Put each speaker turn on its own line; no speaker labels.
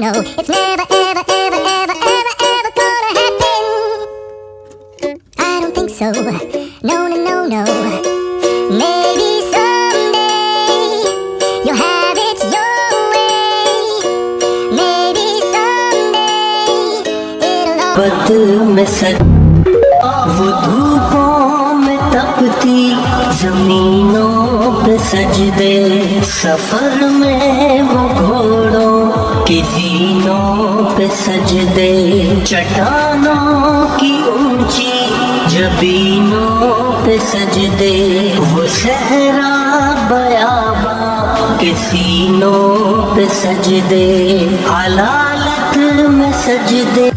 no, it's never, ever, ever, ever, ever, ever gonna happen. I don't think so. No, no, no, no. Maybe someday you'll have it your way. Maybe someday it'll all
बदल में सज वो धूपों में तपती जमीनों पे सजदे, सफर में वो घोड़ों की जीनों पे सजदे, चट्टानों की ऊंची जबीनों पे सजदे, वो सहरा बयाबा के सीनों पे सजदे, हलालत में सजदे।